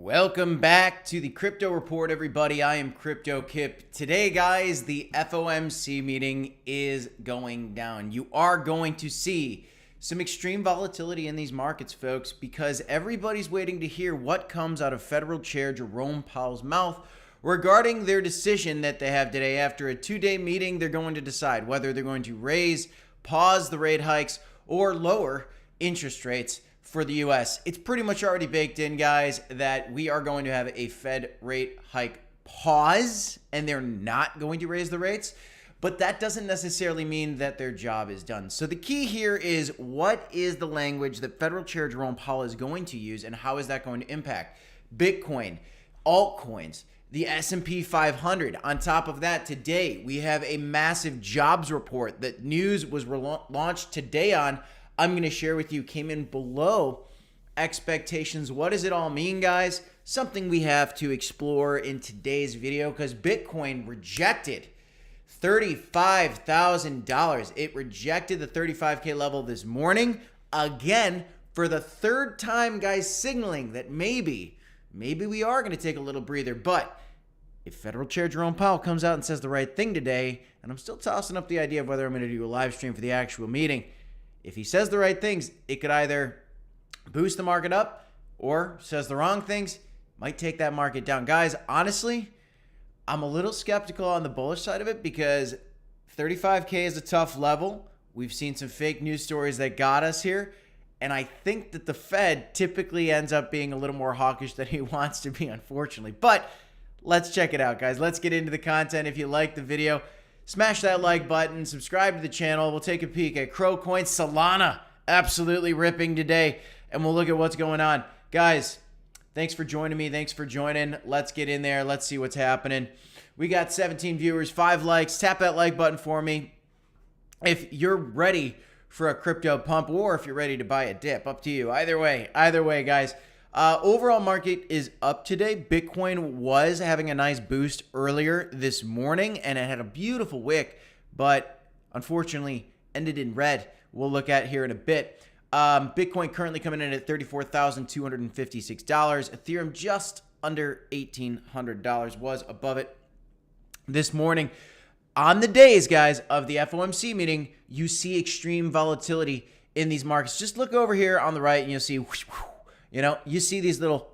Welcome back to the Crypto Report, everybody. I am Crypto Kip. Today, guys, the FOMC meeting is going down. You are going to see some extreme volatility in these markets, folks, because everybody's waiting to hear what comes out of Federal Chair Jerome Powell's mouth regarding their decision that they have today. After a two-day meeting, they're going to decide whether they're going to raise, pause the rate hikes, or lower interest rates for the U.S. It's pretty much already baked in, guys, that we are going to have a Fed rate hike pause, and they're not going to raise the rates. But that doesn't necessarily mean that their job is done. So the key here is, what is the language that Federal Chair Jerome Powell is going to use, and how is that going to impact Bitcoin, altcoins, the S&P 500? On top of that, today we have a massive jobs report that news was launched today on. I'm going to share with you, came in below expectations. What does it all mean, guys? Something we have to explore in today's video, because Bitcoin rejected $35,000. It rejected the 35K level this morning again for the third time, guys, signaling that maybe we are going to take a little breather. But if Federal Chair Jerome Powell comes out and says the right thing today, and I'm still tossing up the idea of whether I'm going to do a live stream for the actual meeting, if he says the right things, it could either boost the market up, or says the wrong things, might take that market down. Guys, honestly, I'm a little skeptical on the bullish side of it, because 35K is a tough level. We've seen some fake news stories that got us here, and I think that the Fed typically ends up being a little more hawkish than he wants to be, unfortunately. But let's check it out, guys. Let's get into the content. If you like the video, smash that like button, subscribe to the channel. We'll take a peek at Crocoin, Solana, absolutely ripping today, and we'll look at what's going on. Guys, thanks for joining me. Thanks for joining. Let's get in there. Let's see what's happening. We got 17 viewers, 5 likes. Tap that like button for me if you're ready for a crypto pump, or if you're ready to buy a dip. Up to you. Either way, guys. Overall market is up today. Bitcoin was having a nice boost earlier this morning, and it had a beautiful wick, but unfortunately ended in red. We'll look at here in a bit. Bitcoin currently coming in at $34,256. Ethereum just under $1,800, was above it this morning. On the days, guys, of the FOMC meeting, you see extreme volatility in these markets. Just look over here on the right and you'll see whoosh, whoosh. You see these little,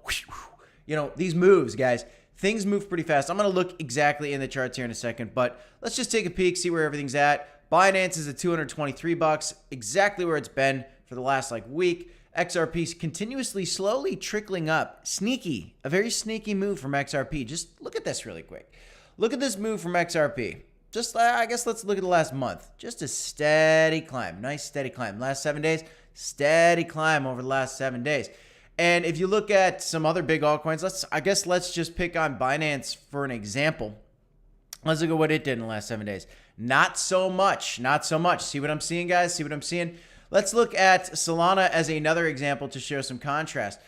these moves, guys. Things move pretty fast. I'm going to look exactly in the charts here in a second, but let's just take a peek, see where everything's at. Binance is at $223, exactly where it's been for the last week. XRP continuously, slowly trickling up. Sneaky, a very sneaky move from XRP. Just look at this really quick. Look at this move from XRP. Just, I guess let's look at the last month. Just a steady climb, nice steady climb. Last 7 days, steady climb over the last 7 days. And if you look at some other big altcoins, let's just pick on Binance for an example. Let's look at what it did in the last 7 days. Not so much. See what I'm seeing, guys? See what I'm seeing? Let's look at Solana as another example to show some contrast.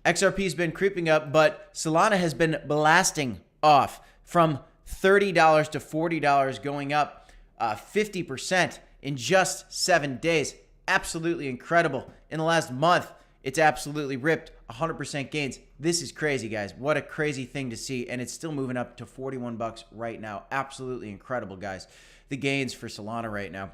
XRP has been creeping up, but Solana has been blasting off from $30 to $40, going up 50% in just 7 days. Absolutely incredible. In the last month, it's absolutely ripped 100% gains. This is crazy, guys. What a crazy thing to see. And it's still moving up to 41 bucks right now. Absolutely incredible, guys. The gains for Solana right now.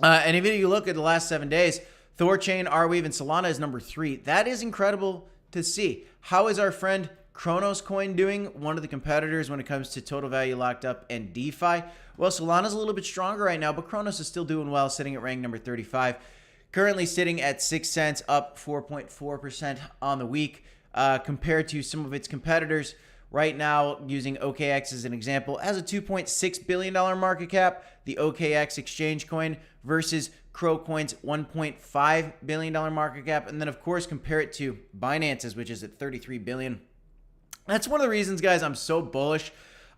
And if you look at the last 7 days, Thorchain, Arweave, and Solana is number 3. That is incredible to see. How is our friend Cronos coin doing? One of the competitors when it comes to total value locked up and DeFi. Well, Solana's a little bit stronger right now, but Cronos is still doing well, sitting at rank number 35. Currently sitting at 6 cents, up 4.4% on the week, compared to some of its competitors. Right now, using OKX as an example, has a $2.6 billion market cap, the OKX exchange coin, versus Crocoin's $1.5 billion market cap. And then, of course, compare it to Binance's, which is at $33 billion. That's one of the reasons, guys, I'm so bullish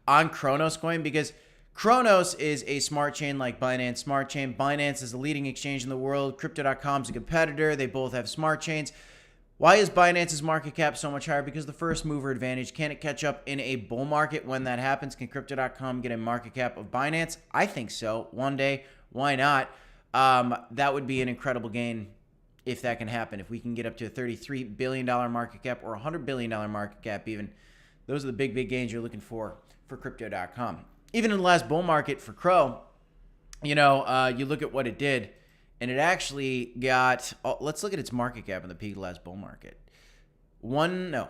on Cronos coin, because Cronos is a smart chain like Binance Smart Chain. Binance is the leading exchange in the world. Crypto.com is a competitor. They both have smart chains. Why is Binance's market cap so much higher? Because the first mover advantage. Can it catch up in a bull market when that happens? Can Crypto.com get a market cap of Binance? I think so. One day, why not? That would be an incredible gain if that can happen. If we can get up to a $33 billion market cap or $100 billion market cap even, those are the big gains you're looking for crypto.com. Even in the last bull market for CRO, you look at what it did, and it actually got, let's look at its market cap in the peak of the last bull market. No,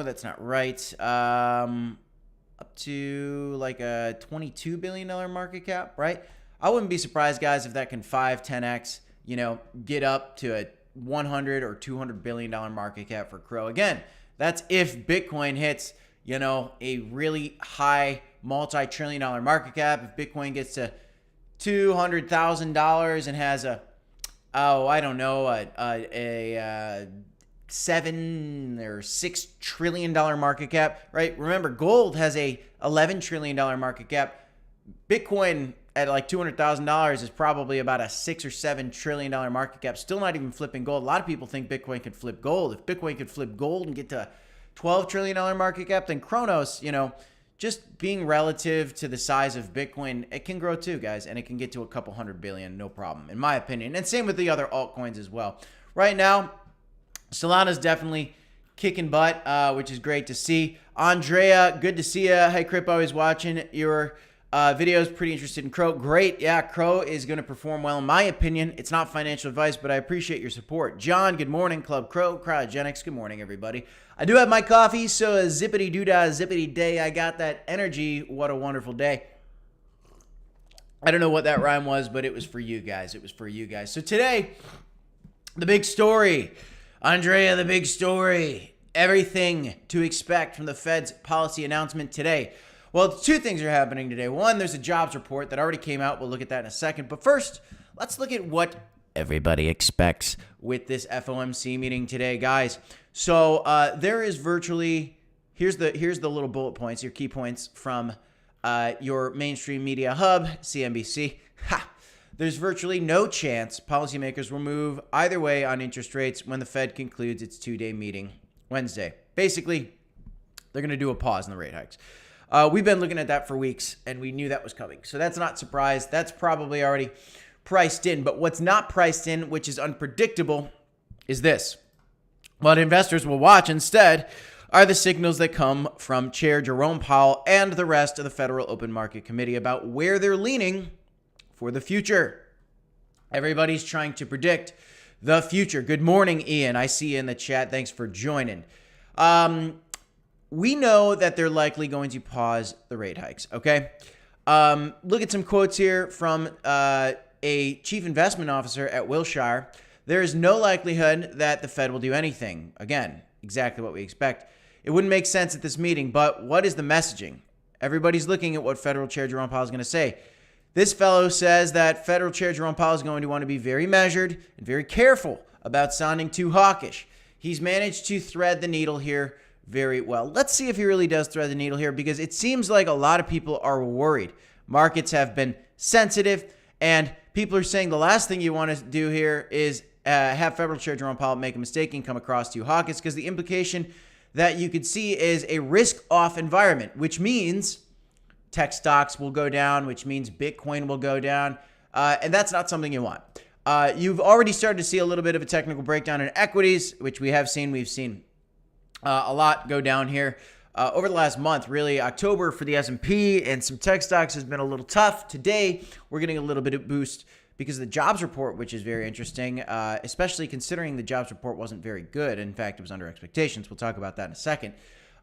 that's not right. Up to like a $22 billion market cap, right? I wouldn't be surprised, guys, if that can 10x, get up to a 100 or $200 billion market cap for CRO. Again, that's if Bitcoin hits, a really high multi-trillion dollar market cap. If Bitcoin gets to $200,000 and has a $7 or $6 trillion market cap, right? Remember, gold has a $11 trillion market cap. Bitcoin at like $200,000 is probably about a $6 or $7 trillion market cap. Still not even flipping gold. A lot of people think Bitcoin could flip gold. If Bitcoin could flip gold and get to a $12 trillion market cap, then Cronos, just being relative to the size of Bitcoin, it can grow too, guys, and it can get to a couple $100 billion, no problem, in my opinion. And same with the other altcoins as well. Right now, Solana's definitely kicking butt, which is great to see. Andrea, good to see you. Hey, Crip, always watching your videos. Pretty interested in CRO. Great. Yeah, CRO is going to perform well, in my opinion. It's not financial advice, but I appreciate your support. John, good morning. Club CRO, Cryogenics, good morning, everybody. I do have my coffee, so a zippity-doo-dah, zippity-day. I got that energy. What a wonderful day. I don't know what that rhyme was, but it was for you guys. It was for you guys. So today, the big story. Andrea, the big story. Everything to expect from the Fed's policy announcement today. Well, two things are happening today. One, there's a jobs report that already came out. We'll look at that in a second. But first, let's look at what everybody expects with this FOMC meeting today, guys. So there is virtually, here's the little bullet points, your key points from your mainstream media hub, CNBC. There's virtually no chance policymakers will move either way on interest rates when the Fed concludes its two-day meeting Wednesday. Basically, they're going to do a pause in the rate hikes. We've been looking at that for weeks, and we knew that was coming. So that's not a surprise. That's probably already priced in. But what's not priced in, which is unpredictable, is this. What investors will watch instead are the signals that come from Chair Jerome Powell and the rest of the Federal Open Market Committee about where they're leaning for the future. Everybody's trying to predict the future. Good morning, Ian. I see you in the chat. Thanks for joining. We know that they're likely going to pause the rate hikes, okay? Look at some quotes here from a chief investment officer at Wilshire. There is no likelihood that the Fed will do anything. Again, exactly what we expect. It wouldn't make sense at this meeting, but what is the messaging? Everybody's looking at what Federal Chair Jerome Powell is going to say. This fellow says that Federal Chair Jerome Powell is going to want to be very measured and very careful about sounding too hawkish. He's managed to thread the needle here very well. Let's see if he really does thread the needle here, because it seems like a lot of people are worried. Markets have been sensitive, and people are saying the last thing you want to do here is have Federal Chair Jerome Powell make a mistake and come across too hawkish, because the implication that you could see is a risk-off environment, which means tech stocks will go down, which means Bitcoin will go down, and that's not something you want. You've already started to see a little bit of a technical breakdown in equities, which we have seen. We've seen a lot go down here over the last month. Really, October for the S&P and some tech stocks has been a little tough. Today, we're getting a little bit of boost because of the jobs report, which is very interesting, especially considering the jobs report wasn't very good. In fact, it was under expectations. We'll talk about that in a second.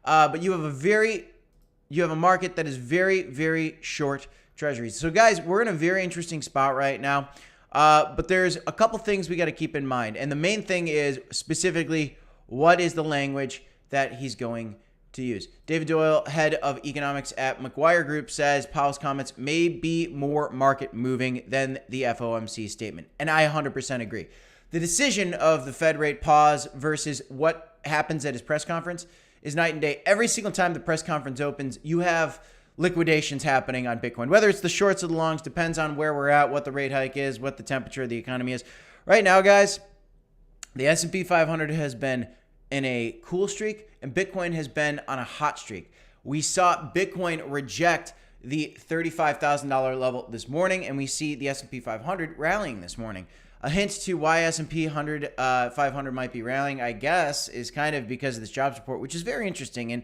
But you have a market that is very, very short treasuries. So, guys, we're in a very interesting spot right now. But there's a couple things we got to keep in mind. And the main thing is specifically, what is the language that he's going to use? David Doyle, head of economics at McGuire Group, says Powell's comments may be more market moving than the FOMC statement. And I 100% agree. The decision of the Fed rate pause versus what happens at his press conference is night and day. Every single time the press conference opens, you have liquidations happening on Bitcoin. Whether it's the shorts or the longs, depends on where we're at, what the rate hike is, what the temperature of the economy is. Right now, guys, the S&P 500 has been in a cool streak, and Bitcoin has been on a hot streak. We saw Bitcoin reject the $35,000 level this morning, and we see the S&P 500 rallying this morning. A hint to why S&P 500 might be rallying, I guess, is kind of because of this jobs report, which is very interesting.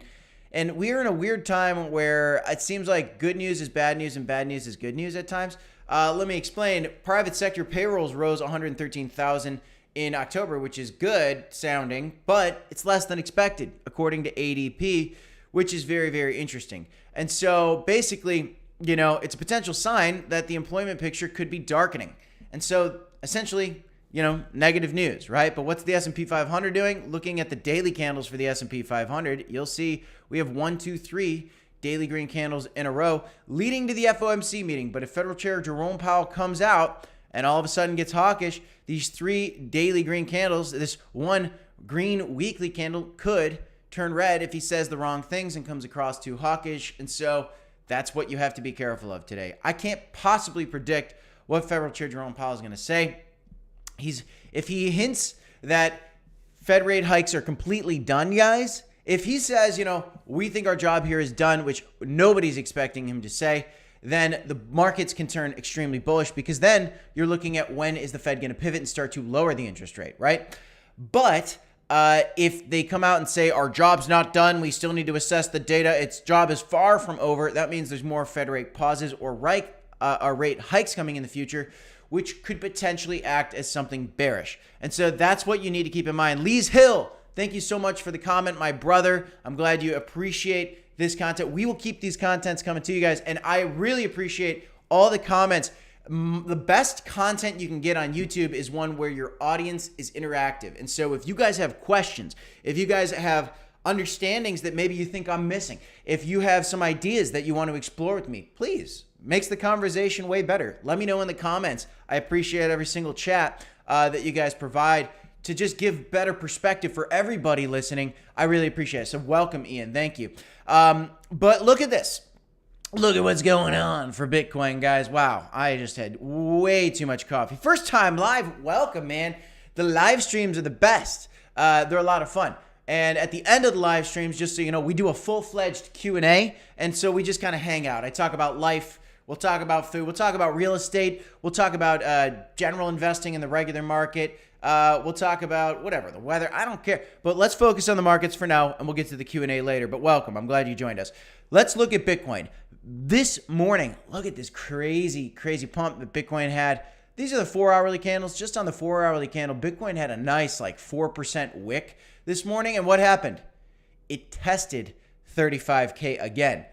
And we're in a weird time where it seems like good news is bad news and bad news is good news at times. Let me explain. Private sector payrolls rose 113,000 in October, which is good sounding, but it's less than expected, according to ADP, which is very, very interesting. And so basically, it's a potential sign that the employment picture could be darkening. And so essentially, negative news, right? But what's the S&P 500 doing? Looking at the daily candles for the S&P 500, you'll see we have 1, 2, 3 daily green candles in a row leading to the FOMC meeting. But if Federal Chair Jerome Powell comes out and all of a sudden gets hawkish, these 3 daily green candles, this 1 green weekly candle could turn red if he says the wrong things and comes across too hawkish. And so that's what you have to be careful of today. I can't possibly predict what Federal Chair Jerome Powell is going to say. If he hints that Fed rate hikes are completely done, guys, if he says, we think our job here is done, which nobody's expecting him to say, then the markets can turn extremely bullish, because then you're looking at when is the Fed going to pivot and start to lower the interest rate, right? But if they come out and say our job's not done, we still need to assess the data, its job is far from over, that means there's more Fed rate pauses or rate hikes coming in the future, which could potentially act as something bearish. And so that's what you need to keep in mind. Lee's Hill, thank you so much for the comment, my brother. I'm glad you appreciate this content. We will keep these contents coming to you guys, and I really appreciate all the comments. The best content you can get on YouTube is one where your audience is interactive. And so if you guys have questions, if you guys have understandings that maybe you think I'm missing, if you have some ideas that you want to explore with me, please, makes the conversation way better. Let me know in the comments. I appreciate every single chat that you guys provide to just give better perspective for everybody listening. I really appreciate it. So welcome, Ian. Thank you. But look at this. Look at what's going on for Bitcoin, guys. Wow, I just had way too much coffee. First time live, welcome, man. The live streams are the best. They're a lot of fun. And at the end of the live streams, just so you know, we do a full-fledged Q&A. And so we just kind of hang out. I talk about life. We'll talk about food. We'll talk about real estate. We'll talk about general investing in the regular market. We'll talk about whatever, the weather. I don't care. But let's focus on the markets for now, and we'll get to the Q&A later. But welcome. I'm glad you joined us. Let's look at Bitcoin. This morning, look at this crazy, crazy pump that Bitcoin had. These are the 4-hourly candles. Just on the 4-hourly candle, Bitcoin had a nice 4% wick this morning. And what happened? It tested 35K again.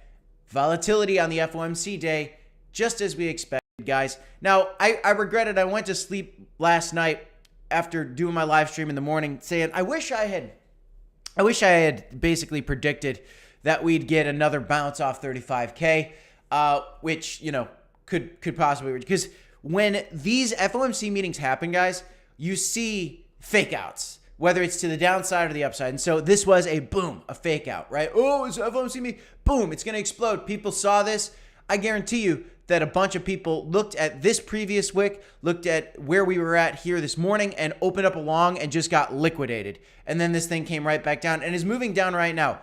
Volatility on the FOMC day, just as we expected, guys. Now, I regretted I went to sleep last night after doing my live stream in the morning saying, I wish I had basically predicted that we'd get another bounce off 35K, which, could possibly, because when these FOMC meetings happen, guys, you see fake outs, whether it's to the downside or the upside. And so this was a boom, a fake out, right? Oh, it's FOMC meeting. Boom, it's going to explode. People saw this. I guarantee you that a bunch of people looked at this previous wick, looked at where we were at here this morning, and opened up a long and just got liquidated. And then this thing came right back down and is moving down right now.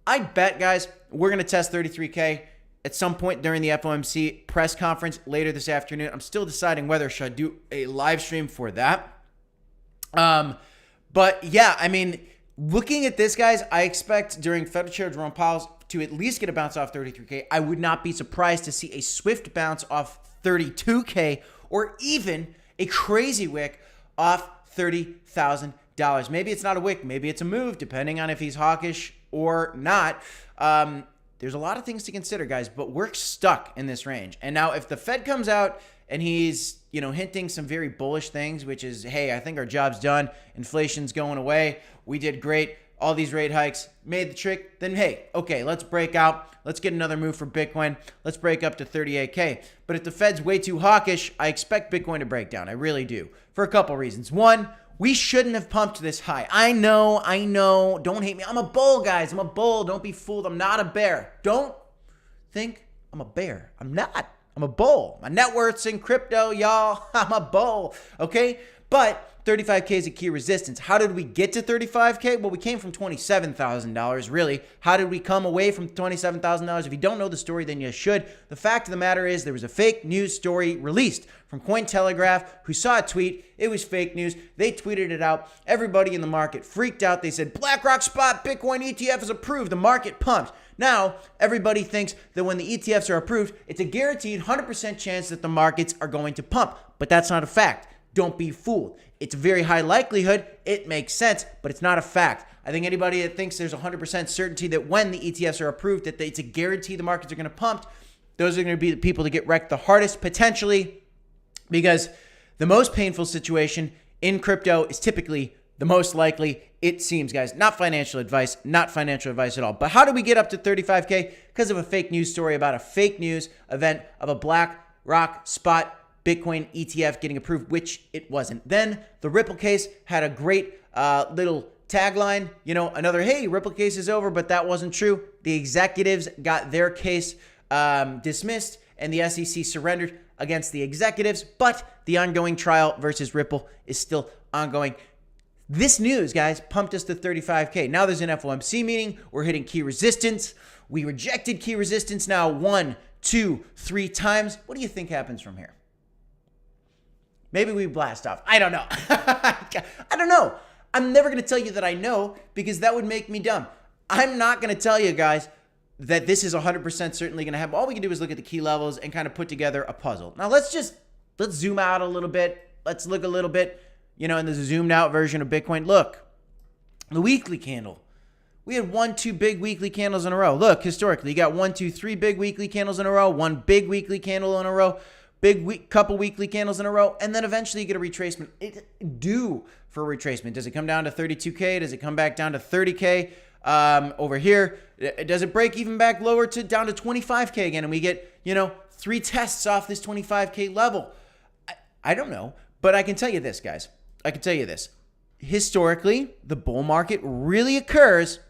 I bet, guys, we're going to test 33K at some point during the FOMC press conference later this afternoon. I'm still deciding whether should I do a live stream for that. But yeah, I mean, looking at this, guys, I expect during Federal Chair Jerome Powell to at least get a bounce off 33K. I would not be surprised to see a swift bounce off 32K or even a crazy wick off $30,000. Maybe it's not a wick. Maybe it's a move, depending on if he's hawkish or not. There's a lot of things to consider, guys, but we're stuck in this range. And now if the Fed comes out and he's, hinting some very bullish things, which is, hey, I think our job's done. Inflation's going away. We did great. All these rate hikes made the trick. Then, hey, okay, let's break out. Let's get another move for Bitcoin. Let's break up to 38K. But if the Fed's way too hawkish, I expect Bitcoin to break down. I really do. For a couple reasons. One, we shouldn't have pumped this high. I know. Don't hate me. I'm a bull, guys. I'm a bull. Don't be fooled. I'm not a bear. Don't think I'm a bear. I'm not. I'm a bull. My net worth's in crypto, y'all. I'm a bull, okay? But 35K is a key resistance. How did we get to 35K? Well, we came from $27,000, really. How did we come away from $27,000? If you don't know the story, then you should. The fact of the matter is there was a fake news story released from Cointelegraph who saw a tweet. It was fake news. They tweeted it out. Everybody in the market freaked out. They said, BlackRock spot Bitcoin ETF is approved. The market pumped. Now, everybody thinks that when the ETFs are approved, it's a guaranteed 100% chance that the markets are going to pump. But that's not a fact. Don't be fooled. It's a very high likelihood. It makes sense, but it's not a fact. I think anybody that thinks there's 100% certainty that when the ETFs are approved, that it's a guarantee the markets are going to pump, those are going to be the people that get wrecked the hardest, potentially, because the most painful situation in crypto is typically the most likely, it seems, guys. Not financial advice at all. But how did we get up to 35K? Because of a fake news story about a fake news event of a BlackRock spot Bitcoin ETF getting approved, which it wasn't. Then the Ripple case had a great little tagline, another, hey, Ripple case is over, but that wasn't true. The executives got their case dismissed and the SEC surrendered against the executives, but the ongoing trial versus Ripple is still ongoing. This news, guys, pumped us to 35K. Now there's an FOMC meeting. We're hitting key resistance. We rejected key resistance now 1, 2, 3 times. What do you think happens from here? Maybe we blast off. I don't know. I don't know. I'm never going to tell you that I know because that would make me dumb. I'm not going to tell you guys that this is 100% certainly going to happen. All we can do is look at the key levels and kind of put together a puzzle. Now let's zoom out a little bit. Let's look a little bit, in the zoomed out version of Bitcoin. Look, the weekly candle. We had 1, 2 big weekly candles in a row. Look, historically, you got 1, 2, 3 big weekly candles in a row, 1 big weekly candle in a row, couple weekly candles in a row, and then eventually you get a retracement. It's due for a retracement. Does it come down to 32K? Does it come back down to 30K? Over here, does it break even back lower down to 25K again? And we get, 3 tests off this 25K level. I don't know, but I can tell you this, guys. I can tell you this. Historically, the bull market really occurs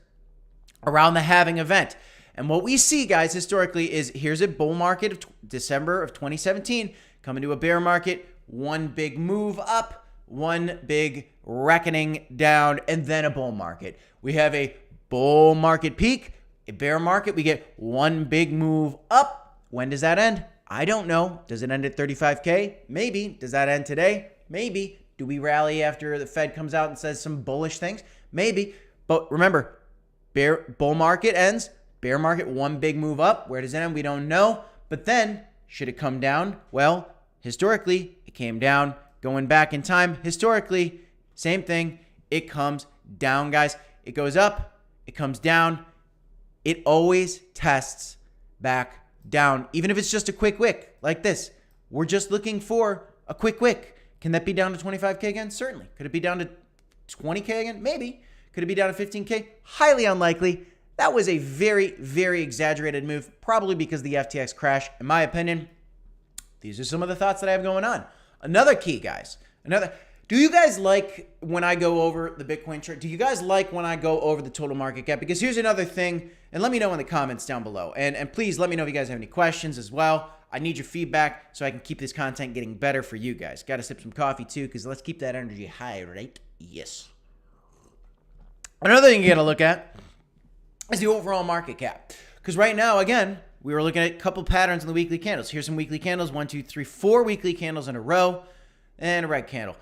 around the halving event. And what we see, guys, historically is here's a bull market of December of 2017 coming to a bear market, one big move up, one big reckoning down, and then a bull market. We have a bull market peak, a bear market. We get one big move up. When does that end? I don't know. Does it end at 35K? Maybe. Does that end today? Maybe. Do we rally after the Fed comes out and says some bullish things? Maybe. But remember, bull market ends. Bear market, one big move up. Where does it end? We don't know. But then, should it come down? Well, historically, it came down. Going back in time, historically, same thing. It comes down, guys. It goes up. It comes down. It always tests back down, even if it's just a quick wick like this. We're just looking for a quick wick. Can that be down to 25K again? Certainly. Could it be down to 20K again? Maybe. Could it be down to 15K? Highly unlikely. That was a very, very exaggerated move, probably because of the FTX crash. In my opinion, these are some of the thoughts that I have going on. Another key, guys. Do you guys like when I go over the Bitcoin chart? Do you guys like when I go over the total market cap? Because here's another thing, and let me know in the comments down below. And please let me know if you guys have any questions as well. I need your feedback so I can keep this content getting better for you guys. Got to sip some coffee too, because let's keep that energy high, right? Yes. Another thing you got to look at is the overall market cap. Because right now, again, we were looking at a couple patterns in the weekly candles. Here's some weekly candles, 1, 2, 3, 4 weekly candles in a row, and a red candle.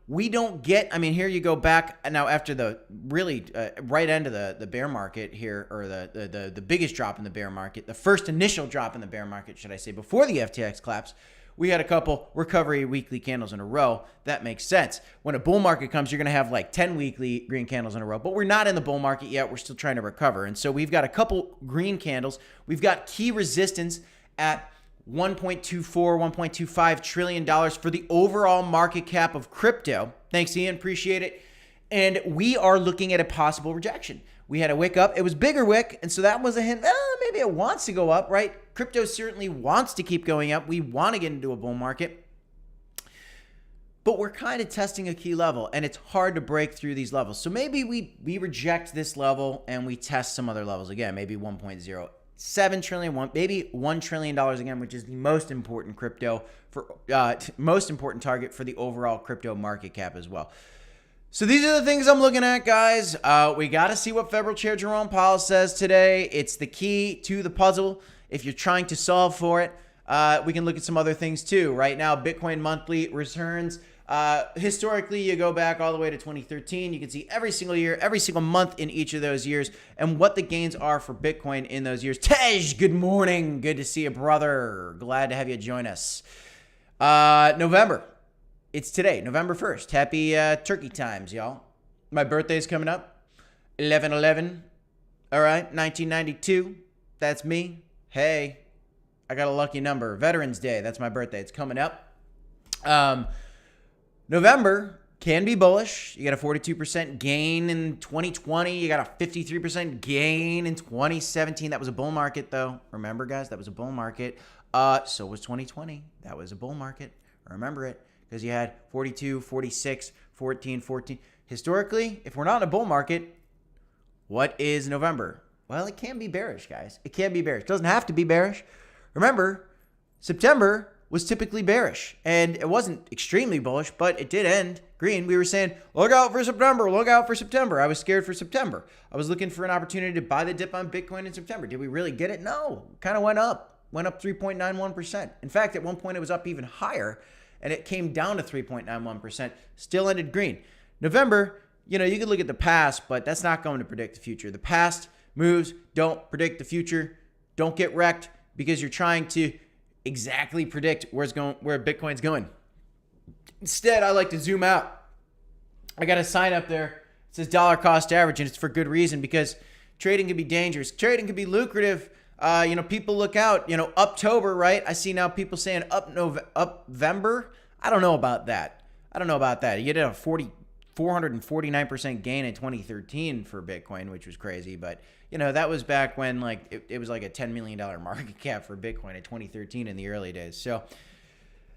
We don't get, here you go back now after the really right end of the bear market here, or the biggest drop in the bear market, the first initial drop in the bear market, should I say, before the FTX collapse. We had a couple recovery weekly candles in a row. That makes sense. When a bull market comes, you're going to have like 10 weekly green candles in a row. But we're not in the bull market yet. We're still trying to recover. And so we've got a couple green candles. We've got key resistance at $1.24, $1.25 trillion for the overall market cap of crypto. Thanks, Ian. Appreciate it. And we are looking at a possible rejection. We had a wick up. It was bigger wick. And so that was a hint. Maybe it wants to go up, right? Crypto certainly wants to keep going up. We want to get into a bull market. But we're kind of testing a key level, and it's hard to break through these levels. So maybe we reject this level and we test some other levels again, maybe 1.06, $7 trillion, maybe $1 trillion again, which is the most important crypto for most important target for the overall crypto market cap as well. So these are the things I'm looking at, guys. We got to see what Federal Chair Jerome Powell says today. It's the key to the puzzle. If you're trying to solve for it, we can look at some other things too. Right now, Bitcoin monthly returns. Historically, you go back all the way to 2013. You can see every single year, every single month in each of those years, and what the gains are for Bitcoin in those years. Tej, good morning. Good to see you, brother. Glad to have you join us. November. It's today, November 1st. Happy turkey times, y'all. My birthday's coming up. 11/11. All right, 1992. That's me. Hey, I got a lucky number. Veterans Day. That's my birthday. It's coming up. November can be bullish. You got a 42% gain in 2020. You got a 53% gain in 2017. That was a bull market, though. Remember, guys, that was a bull market. So was 2020. That was a bull market. Remember it. Because you had 42, 46, 14, 14. Historically, if we're not in a bull market, what is November? Well, it can be bearish, guys. It can be bearish. It doesn't have to be bearish. Remember, September was typically bearish. And it wasn't extremely bullish, but it did end green. We were saying, look out for September. Look out for September. I was scared for September. I was looking for an opportunity to buy the dip on Bitcoin in September. Did we really get it? No. Kind of went up. Went up 3.91%. In fact, at one point, it was up even higher. And it came down to 3.91%, still ended green. November, you could look at the past, but that's not going to predict the future. The past moves don't predict the future. Don't get wrecked because you're trying to exactly predict where Bitcoin's going. Instead, I like to zoom out. I got a sign up there. It says dollar cost average, and it's for good reason because trading can be dangerous. Trading can be lucrative. People look out, Uptober, right? I see now people saying Upvember. I don't know about that. You did a 449% gain in 2013 for Bitcoin, which was crazy. But, that was back when it was like a $10 million market cap for Bitcoin in 2013 in the early days. So,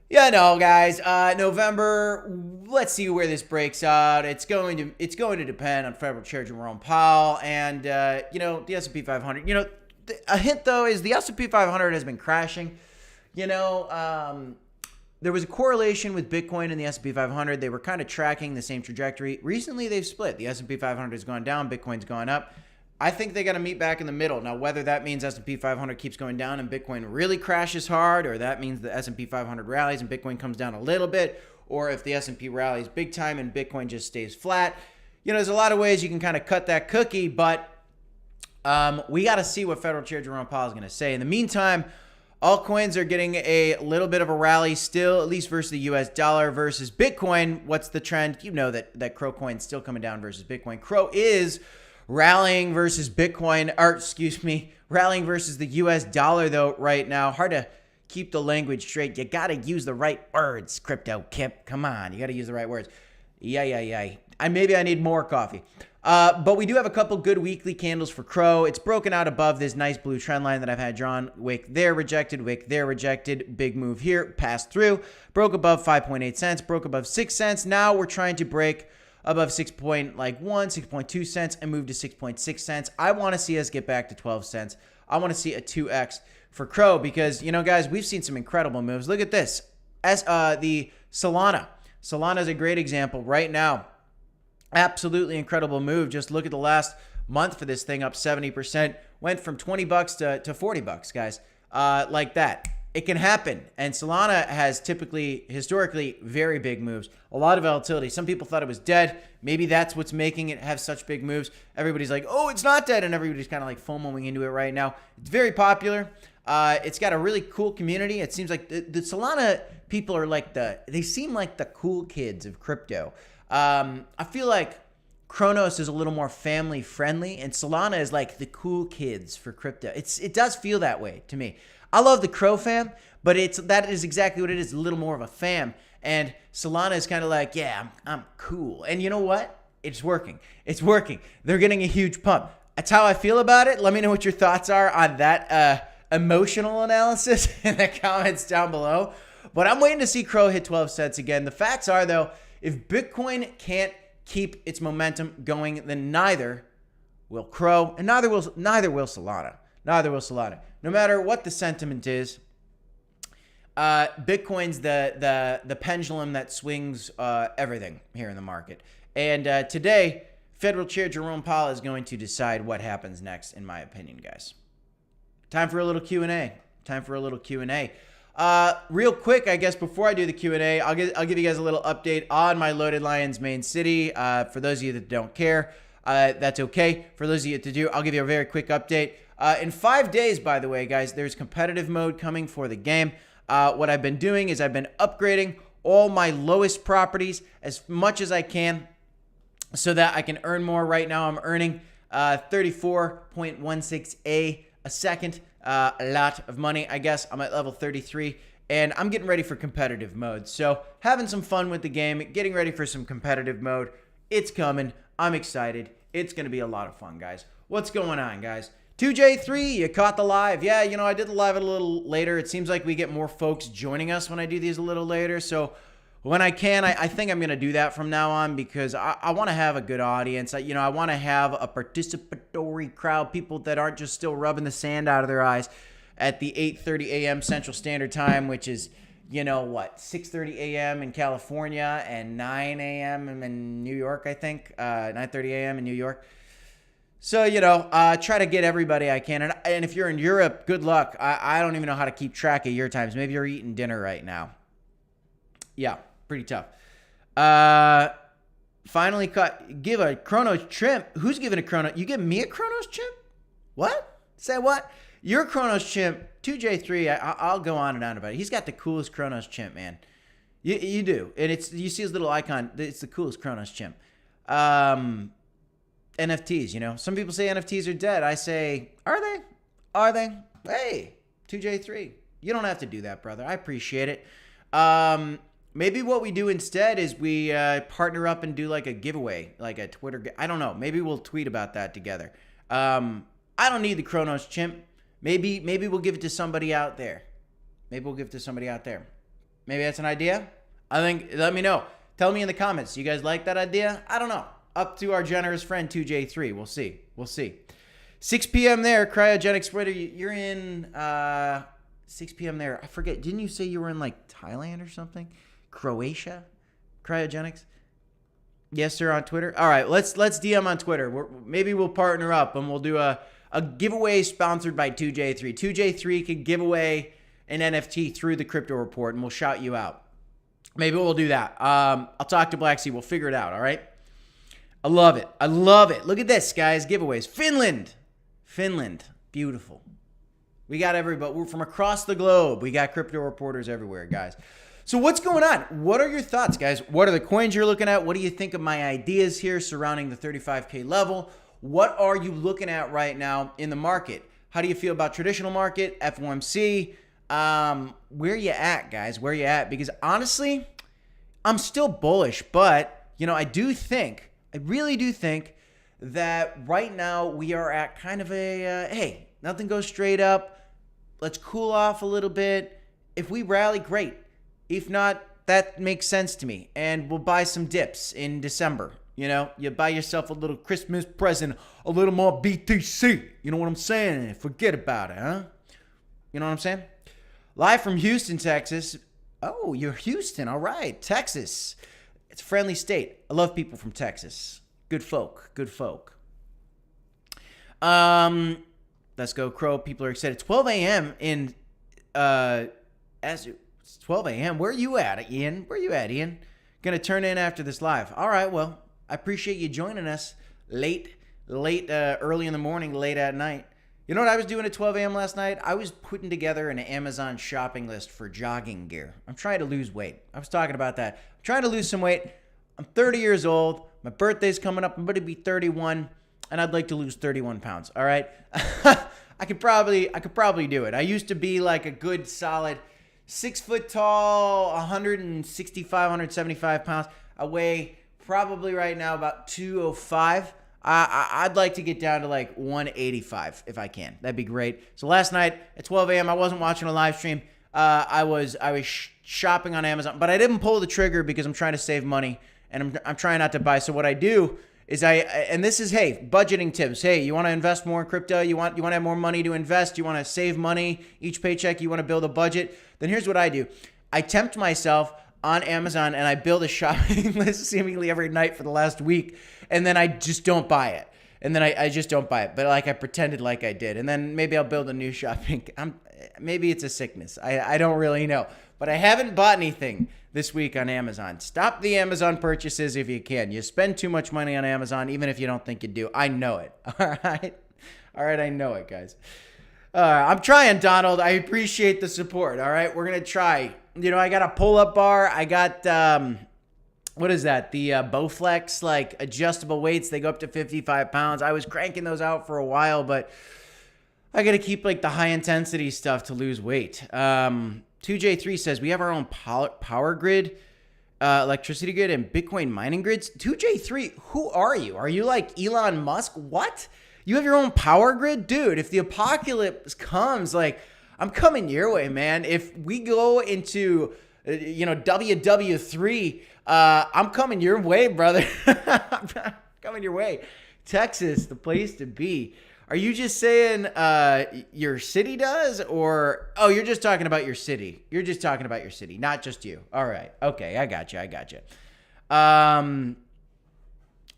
guys, November, let's see where this breaks out. It's going to depend on Federal Chair Jerome Powell and, the S&P 500. A hint, though, is the S&P 500 has been crashing. There was a correlation with Bitcoin and the S&P 500. They were kind of tracking the same trajectory. Recently, they've split. The S&P 500 has gone down. Bitcoin's gone up. I think they got to meet back in the middle. Now, whether that means S&P 500 keeps going down and Bitcoin really crashes hard, or that means the S&P 500 rallies and Bitcoin comes down a little bit, or if the S&P rallies big time and Bitcoin just stays flat. There's a lot of ways you can kind of cut that cookie, but we got to see what Federal Chair Jerome Powell is going to say. In the meantime, altcoins are getting a little bit of a rally still, at least versus the US dollar versus Bitcoin. What's the trend? That Crow coin's still coming down versus Bitcoin. Crow is rallying versus Bitcoin, rallying versus the US dollar though right now. Hard to keep the language straight. You got to use the right words, Crypto Kip. Come on, you got to use the right words. Yeah. Maybe I need more coffee. But we do have a couple good weekly candles for Crow. It's broken out above this nice blue trend line that I've had drawn. Wick there, rejected. Wick there, rejected. Big move here, passed through. Broke above 5.8 cents. Broke above 6 cents. Now we're trying to break above 6.1, 6.2 cents and move to 6.6 cents. I want to see us get back to 12 cents. I want to see a 2x for Crow because, guys, we've seen some incredible moves. Look at this. The Solana. Solana is a great example right now. Absolutely incredible move. Just look at the last month for this thing, up 70%. Went from $20 to $40, guys. Like that. It can happen. And Solana has historically, very big moves. A lot of volatility. Some people thought it was dead. Maybe that's what's making it have such big moves. Everybody's like, oh, it's not dead. And everybody's kind of like FOMOing into it right now. It's very popular. It's got a really cool community. It seems like the Solana people are they seem like the cool kids of crypto. I feel like Cronos is a little more family friendly and Solana is like the cool kids for crypto. It does feel that way to me. I love the Crow fam, but that is exactly what it is, a little more of a fam. And Solana is kind of like, yeah, I'm cool. And you know what? It's working. It's working. They're getting a huge pump. That's how I feel about it. Let me know what your thoughts are on that emotional analysis in the comments down below. But I'm waiting to see Crow hit 12 cents again. The facts are, though, if Bitcoin can't keep its momentum going, then neither will Crow and neither will Solana. Neither will Solana. No matter what the sentiment is, Bitcoin's the pendulum that swings everything here in the market. And today, Federal Chair Jerome Powell is going to decide what happens next, in my opinion, guys. Time for a little Q&A. Real quick, I guess, before I do the Q&A, I'll give you guys a little update on my Loaded Lions main city. For those of you that don't care, that's okay. For those of you that do, I'll give you a very quick update. In 5 days, by the way, guys, there's competitive mode coming for the game. What I've been doing is I've been upgrading all my lowest properties as much as I can so that I can earn more. Right now, I'm earning 34.16 a second. A lot of money, I guess. I'm at level 33, and I'm getting ready for competitive mode. So having some fun with the game, getting ready for some competitive mode. It's coming. I'm excited. It's going to be a lot of fun, guys. What's going on, guys? 2J3, you caught the live. Yeah, you know, I did the live a little later. It seems like we get more folks joining us when I do these a little later. So when I can, I think I'm going to do that from now on because I want to have a good audience. I want to have a participatory crowd, people that aren't just still rubbing the sand out of their eyes at the 8:30 a.m. Central Standard Time, which is, 6:30 a.m. in California and 9 a.m. in New York, I think, 9:30 a.m. in New York. So, try to get everybody I can. And if you're in Europe, good luck. I don't even know how to keep track of your times. Maybe you're eating dinner right now. Yeah, pretty tough. Finally give a Cronos chimp. Who's giving a Cronos? You give me a Cronos chimp? What? Say what? Your Cronos chimp, 2J3, I'll go on and on about it. He's got the coolest Cronos chimp, man. You do. And you see his little icon. It's the coolest Cronos chimp. NFTs, some people say NFTs are dead. I say, are they? Are they? Hey, 2J3. You don't have to do that, brother. I appreciate it. Maybe what we do instead is we partner up and do like a giveaway, like a Twitter. I don't know. Maybe we'll tweet about that together. I don't need the Cronos chimp. Maybe we'll give it to somebody out there. Maybe that's an idea. I think. Let me know. Tell me in the comments. You guys like that idea? I don't know. Up to our generous friend 2J3. We'll see. 6 p.m. there. Cryogenic spreader. You're in 6 p.m. there. I forget. Didn't you say you were in like Thailand or something? Croatia? Cryogenics? Yes, sir, on Twitter. All right, let's DM on Twitter. Maybe we'll partner up and we'll do a giveaway sponsored by 2J3. 2J3 can give away an NFT through the crypto report and we'll shout you out. Maybe we'll do that. I'll talk to Black Sea. We'll figure it out, all right? I love it. Look at this, guys. Giveaways. Finland. Beautiful. We got everybody. We're from across the globe. We got crypto reporters everywhere, guys. So what's going on? What are your thoughts, guys? What are the coins you're looking at? What do you think of my ideas here surrounding the 35K level? What are you looking at right now in the market? How do you feel about traditional market, FOMC? Where you at, guys? Where you at? Because honestly, I'm still bullish, but I really do think that right now we are at kind of a, hey, nothing goes straight up. Let's cool off a little bit. If we rally, great. If not, that makes sense to me. And we'll buy some dips in December. You buy yourself a little Christmas present, a little more BTC. You know what I'm saying? Forget about it, huh? You know what I'm saying? Live from Houston, Texas. Oh, you're Houston. All right. Texas. It's a friendly state. I love people from Texas. Good folk. Let's go, Crow. People are excited. 12 a.m. in it's 12 a.m. Where are you at, Ian? Gonna turn in after this live. All right, well, I appreciate you joining us late, early in the morning, late at night. You know what I was doing at 12 a.m. last night? I was putting together an Amazon shopping list for jogging gear. I'm trying to lose weight. I was talking about that. I'm trying to lose some weight. I'm 30 years old. My birthday's coming up. I'm going to be 31, and I'd like to lose 31 pounds. All right? I could probably do it. I used to be like a good solid 6 foot tall, 165, 175 pounds. I weigh probably right now about 205. I'd like to get down to like 185 if I can. That'd be great. So last night at 12 a.m., I wasn't watching a live stream. I was shopping on Amazon, but I didn't pull the trigger because I'm trying to save money and I'm trying not to buy. So what I do and this is, hey, budgeting tips. Hey, you want to invest more in crypto? You want to have more money to invest? You want to save money each paycheck? You want to build a budget? Then here's what I do. I tempt myself on Amazon and I build a shopping list seemingly every night for the last week, and then I just don't buy it. And then I just don't buy it. But like I pretended like I did. And then maybe I'll build a new shopping. Maybe it's a sickness. I don't really know. But I haven't bought anything this week on Amazon. Stop the Amazon purchases if you can. You spend too much money on Amazon, even if you don't think you do. I know it. All right? All right, I know it, guys. I'm trying, Donald. I appreciate the support. All right? We're going to try. You know, I got a pull-up bar. I got, what is that? The Bowflex, like, adjustable weights. They go up to 55 pounds. I was cranking those out for a while, but I got to keep, like, the high-intensity stuff to lose weight. 2J3 says, we have our own power grid, electricity grid, and Bitcoin mining grids. 2J3, who are you? Are you like Elon Musk? What? You have your own power grid? Dude, if the apocalypse comes, like, I'm coming your way, man. If we go into, WW3, I'm coming your way, brother. I'm coming your way. Texas, the place to be. Are you just saying your city does, or you're just talking about your city? You're just talking about your city, not just you. All right. Okay, I got you.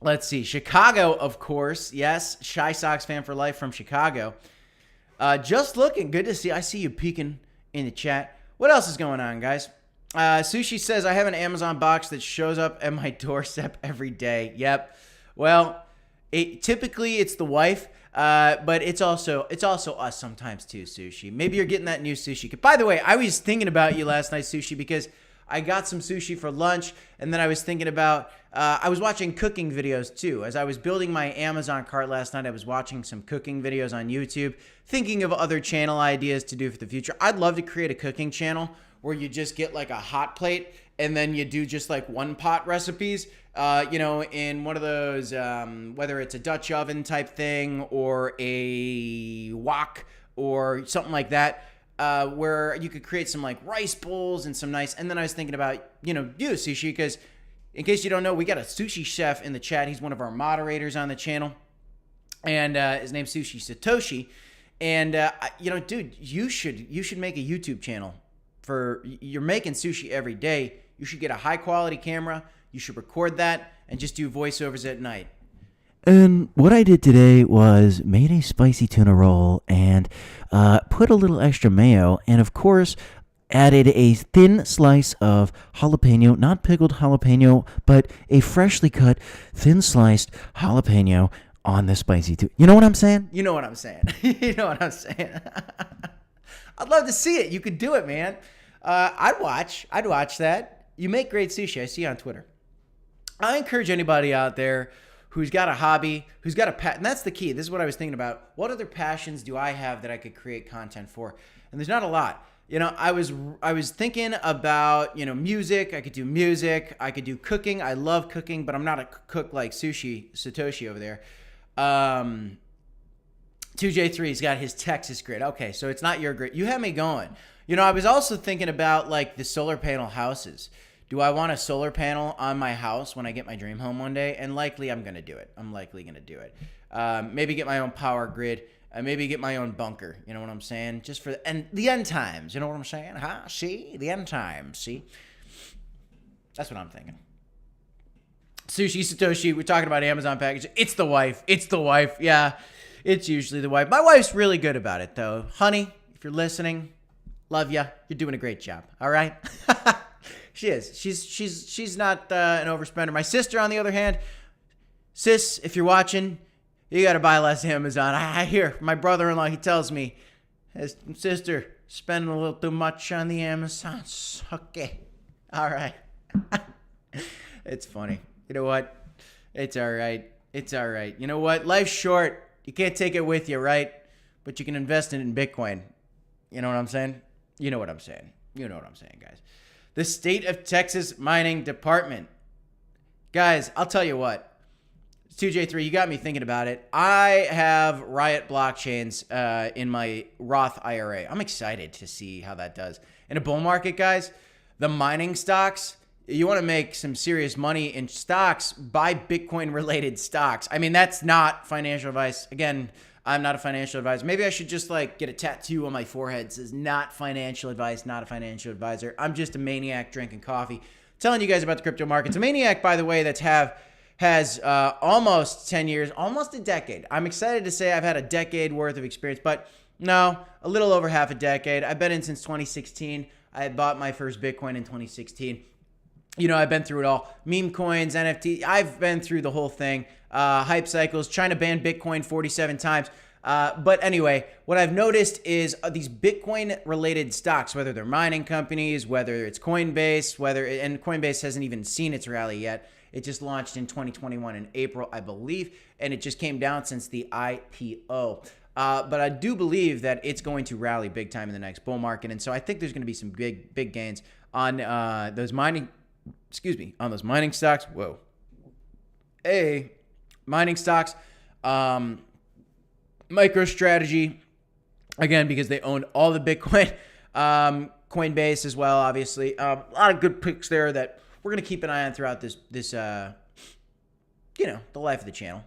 Let's see. Chicago, of course. Yes, Shy Sox fan for life from Chicago. Just looking. Good to see. I see you peeking in the chat. What else is going on, guys? Sushi says, I have an Amazon box that shows up at my doorstep every day. Yep. Well, typically it's the wife. But it's also us sometimes too, Sushi. Maybe you're getting that new sushi. By the way, I was thinking about you last night, Sushi, because I got some sushi for lunch, and then I was thinking about, I was watching cooking videos too. As I was building my Amazon cart last night, I was watching some cooking videos on YouTube, thinking of other channel ideas to do for the future. I'd love to create a cooking channel where you just get like a hot plate and then you do just like one pot recipes, in one of those, whether it's a Dutch oven type thing or a wok or something like that, where you could create some like rice bowls and some nice, and then I was thinking about, you, Sushi, because in case you don't know, we got a sushi chef in the chat. He's one of our moderators on the channel, and his name's Sushi Satoshi. And, dude, you should make a YouTube channel you're making sushi every day. You should get a high quality camera. You should record that and just do voiceovers at night. And what I did today was made a spicy tuna roll and put a little extra mayo, and of course added a thin slice of jalapeno, not pickled jalapeno, but a freshly cut, thin sliced jalapeno on the spicy tuna. You know what I'm saying? You know what I'm saying. You know what I'm saying. I'd love to see it. You could do it, man. I'd watch that. You make great sushi. I see you on Twitter. I encourage anybody out there who's got a hobby, who's got a passion. And that's the key. This is what I was thinking about. What other passions do I have that I could create content for? And there's not a lot. I was thinking about, music. I could do music. I could do cooking. I love cooking, but I'm not a cook like Sushi Satoshi over there. 2J3's got his Texas grid. Okay, so it's not your grid. You have me going. I was also thinking about like the solar panel houses. Do I want a solar panel on my house when I get my dream home one day? And likely I'm going to do it. Maybe get my own power grid. Maybe get my own bunker. You know what I'm saying? Just for the end times. You know what I'm saying? Huh? See? The end times. See? That's what I'm thinking. Sushi Satoshi, we're talking about Amazon package. It's the wife. Yeah, it's usually the wife. My wife's really good about it, though. Honey, if you're listening, love ya. You're doing a great job. All right? She is. She's not an overspender. My sister, on the other hand, sis, if you're watching, you got to buy less Amazon. I hear my brother-in-law, he tells me, his sister spending a little too much on the Amazons. Okay. All right. It's funny. You know what? It's all right. You know what? Life's short. You can't take it with you, right? But you can invest it in Bitcoin. You know what I'm saying? You know what I'm saying, guys. The State of Texas Mining Department. Guys, I'll tell you what. 2J3, you got me thinking about it. I have Riot blockchains in my Roth IRA. I'm excited to see how that does. In a bull market, guys, the mining stocks, you want to make some serious money in stocks, buy Bitcoin related stocks. I mean, that's not financial advice. Again, I'm not a financial advisor. Maybe I should just like get a tattoo on my forehead that says not financial advice, not a financial advisor. I'm just a maniac drinking coffee, telling you guys about the crypto markets. A maniac, by the way, has almost 10 years, almost a decade. I'm excited to say I've had a decade worth of experience, but no, a little over half a decade. I've been in since 2016. I had bought my first Bitcoin in 2016. You know, I've been through it all. Meme coins, NFT. I've been through the whole thing. Hype cycles, trying to ban Bitcoin 47 times. But anyway, what I've noticed is these Bitcoin-related stocks, whether they're mining companies, whether it's Coinbase, and Coinbase hasn't even seen its rally yet. It just launched in 2021 in April, I believe, and it just came down since the IPO. But I do believe that it's going to rally big time in the next bull market, and so I think there's going to be some big gains on those mining stocks. Whoa. Mining stocks. MicroStrategy, again, because they own all the Bitcoin. Coinbase as well, obviously. A lot of good picks there that we're going to keep an eye on throughout this the life of the channel.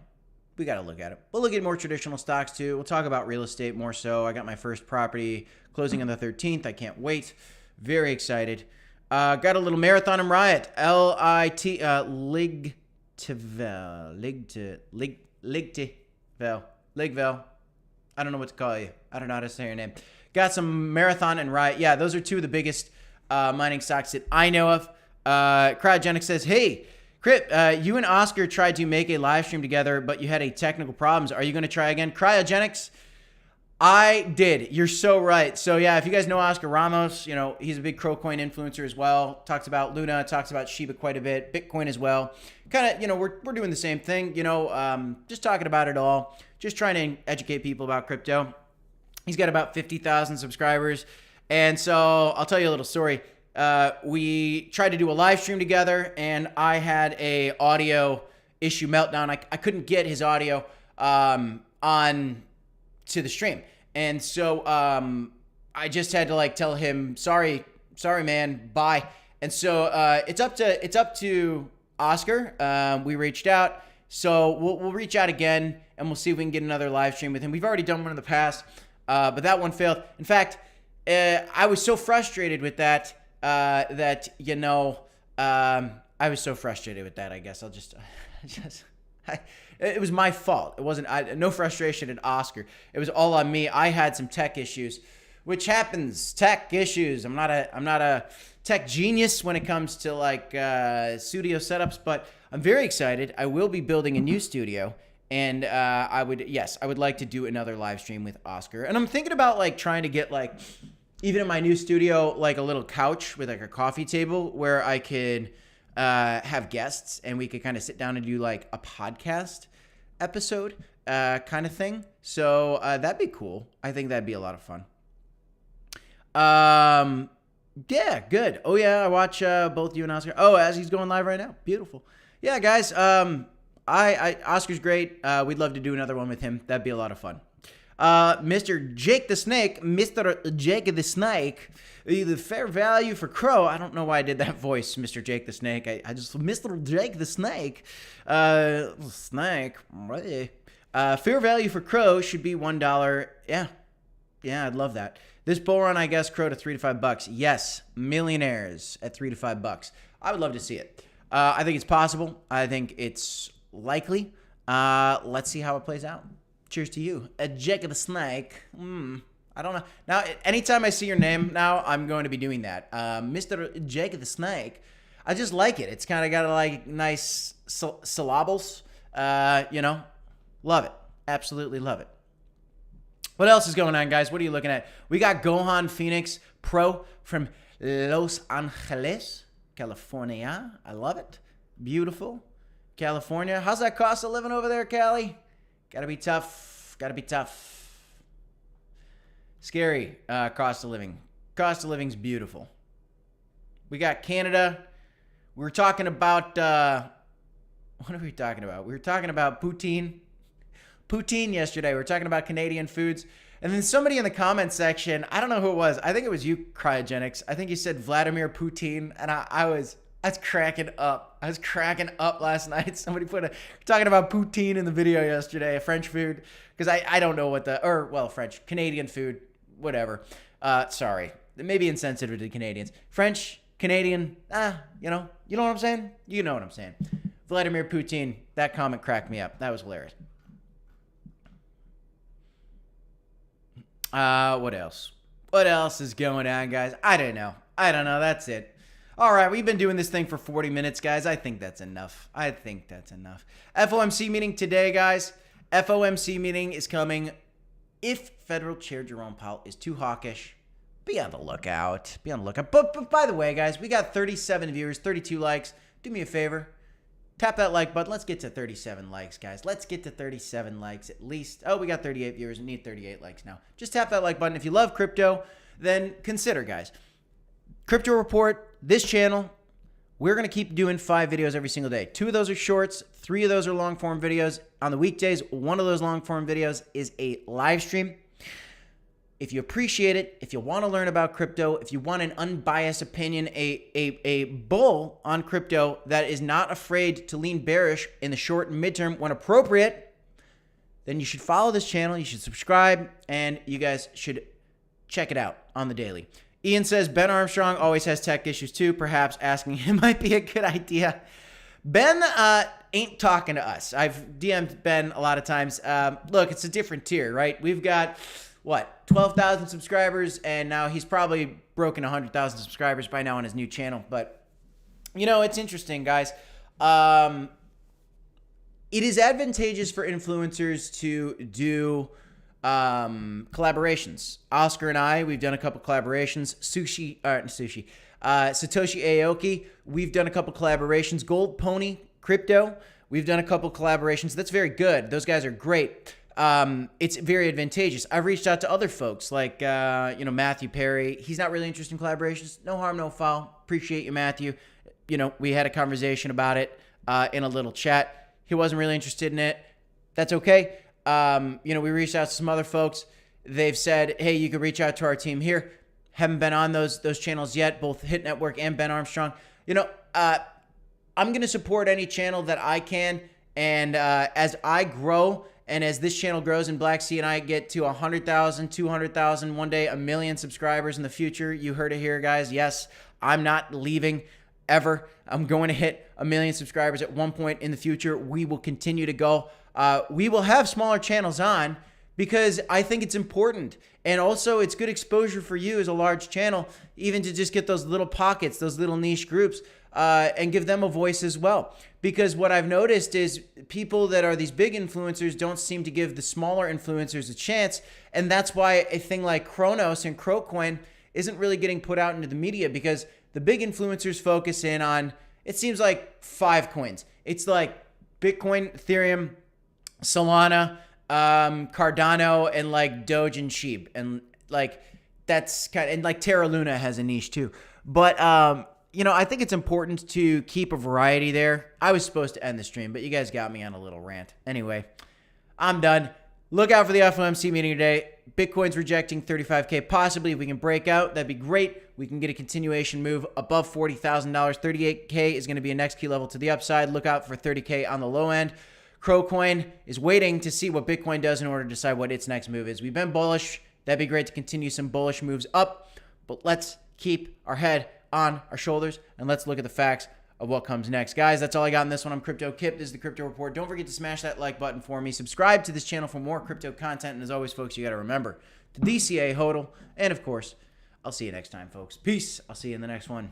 We got to look at it. We'll look at more traditional stocks too. We'll talk about real estate more so. I got my first property closing on the 13th. I can't wait. Very excited. Got a little marathon and riot. Ligvel. I don't know what to call you. I don't know how to say your name. Got some marathon and riot. Yeah, those are two of the biggest mining stocks that I know of. Cryogenic says, hey, Crip, you and Oscar tried to make a live stream together, but you had a technical problems. Are you going to try again? Cryogenics, I did. You're so right. So yeah, if you guys know Oscar Ramos, you know, he's a big Crocoin influencer as well. Talks about Luna, talks about Shiba quite a bit, Bitcoin as well. Kind of, you know, we're doing the same thing, you know, just talking about it all, just trying to educate people about crypto. He's got about 50,000 subscribers. And so I'll tell you a little story. We tried to do a live stream together and I had a audio issue meltdown. I couldn't get his audio on to the stream. And so I just had to like tell him, sorry man, bye. And so it's up to Oscar. We reached out. So we'll reach out again and we'll see if we can get another live stream with him. We've already done one in the past, but that one failed. In fact, I was so frustrated with that, I was so frustrated with that. I guess it was my fault. It wasn't, no frustration at Oscar. It was all on me. I had some tech issues, which happens. Tech issues. I'm not a tech genius when it comes to like studio setups, but I'm very excited. I will be building a new studio, and I would like to do another live stream with Oscar. And I'm thinking about like trying to get like, even in my new studio, like a little couch with like a coffee table where I could have guests and we could kind of sit down and do like a podcast episode kind of thing. So that'd be cool. I think that'd be a lot of fun. Yeah, good. Oh yeah, I watch both you and Oscar. Oh, as he's going live right now. Beautiful. Yeah, guys. Oscar's great. We'd love to do another one with him. That'd be a lot of fun. Mr. Jake the Snake, the fair value for Crow. I don't know why I did that voice, Mr. Jake the Snake. I just, Mr. Jake the Snake, fair value for Crow should be $1. Yeah, I'd love that. This bull run, I guess, Crow to $3 to $5. Yes, millionaires at $3 to $5. I would love to see it. I think it's possible. I think it's likely. Let's see how it plays out. Cheers to you. A Jake of the Snake. I don't know. Now, anytime I see your name now, I'm going to be doing that. Mr. Jake of the Snake. I just like it. It's kind of got like nice syllables. Love it. Absolutely love it. What else is going on, guys? What are you looking at? We got Gohan Phoenix Pro from Los Angeles, California. I love it. Beautiful. California. How's that cost of living over there, Cali? Gotta be tough. Scary cost of living. Cost of living's beautiful. We got Canada. We were talking about, what are we talking about? We were talking about poutine. Poutine yesterday. We were talking about Canadian foods. And then somebody in the comment section, I don't know who it was. I think it was you, Cryogenics. I think you said Vladimir Putin. And I was I was cracking up. I was cracking up last night. Somebody talking about poutine in the video yesterday, French food, because I don't know what French, Canadian food, whatever. Sorry. It may be insensitive to Canadians. French, Canadian, you know what I'm saying? You know what I'm saying. Vladimir Putin, that comment cracked me up. That was hilarious. What else? What else is going on, guys? I don't know. That's it. All right, we've been doing this thing for 40 minutes, guys. I think that's enough. FOMC meeting today, guys. FOMC meeting is coming. If Federal Chair Jerome Powell is too hawkish, be on the lookout. But by the way, guys, we got 37 viewers, 32 likes. Do me a favor. Tap that like button. Let's get to 37 likes, guys. Let's get to 37 likes at least. Oh, we got 38 viewers. We need 38 likes now. Just tap that like button. If you love crypto, then consider, guys. Crypto Report, this channel, we're going to keep doing 5 videos every single day. 2 of those are shorts. 3 of those are long-form videos. On the weekdays, 1 of those long-form videos is a live stream. If you appreciate it, if you want to learn about crypto, if you want an unbiased opinion, a bull on crypto that is not afraid to lean bearish in the short and midterm when appropriate, then you should follow this channel, you should subscribe, and you guys should check it out on the daily. Ian says, Ben Armstrong always has tech issues too. Perhaps asking him might be a good idea. Ben ain't talking to us. I've DM'd Ben a lot of times. Look, it's a different tier, right? We've got... 12,000 subscribers, and now he's probably broken 100,000 subscribers by now on his new channel. But, it's interesting, guys. It is advantageous for influencers to do collaborations. Oscar and I, we've done a couple collaborations. Satoshi Aoki, we've done a couple collaborations. Gold Pony Crypto, we've done a couple collaborations. That's very good. Those guys are great. It's very advantageous. I've reached out to other folks like, Matthew Perry. He's not really interested in collaborations. No harm, no foul. Appreciate you, Matthew. We had a conversation about it in a little chat. He wasn't really interested in it. That's okay. We reached out to some other folks. They've said, hey, you could reach out to our team here. Haven't been on those channels yet, both Hit Network and Ben Armstrong. I'm going to support any channel that I can. And as I grow, and as this channel grows and Black Sea and I get to 100,000, 200,000, one day 1 million subscribers in the future, you heard it here, guys. Yes, I'm not leaving ever. I'm going to hit 1 million subscribers at one point in the future. We will continue to go. We will have smaller channels on because I think it's important. And also it's good exposure for you as a large channel, even to just get those little pockets, those little niche groups, and give them a voice as well. Because what I've noticed is people that are these big influencers don't seem to give the smaller influencers a chance. And that's why a thing like Cronos and Crocoin isn't really getting put out into the media, because the big influencers focus in on, it seems like 5 coins. It's like Bitcoin, Ethereum, Solana, Cardano, and like Doge and Shiba. And like that's kind of, and like Terra Luna has a niche too. But I think it's important to keep a variety there. I was supposed to end the stream, but you guys got me on a little rant. Anyway, I'm done. Look out for the FOMC meeting today. Bitcoin's rejecting 35K. Possibly, if we can break out, that'd be great. We can get a continuation move above $40,000. 38K is going to be a next key level to the upside. Look out for 30K on the low end. Crocoin is waiting to see what Bitcoin does in order to decide what its next move is. We've been bullish. That'd be great to continue some bullish moves up, but let's keep our head on our shoulders and let's look at the facts of what comes next. Guys, that's all I got in this one. I'm Crypto Kip. This is the Crypto Report. Don't forget to smash that like button for me. Subscribe to this channel for more crypto content. And as always, folks, you got to remember the DCA HODL. And of course, I'll see you next time, folks. Peace. I'll see you in the next one.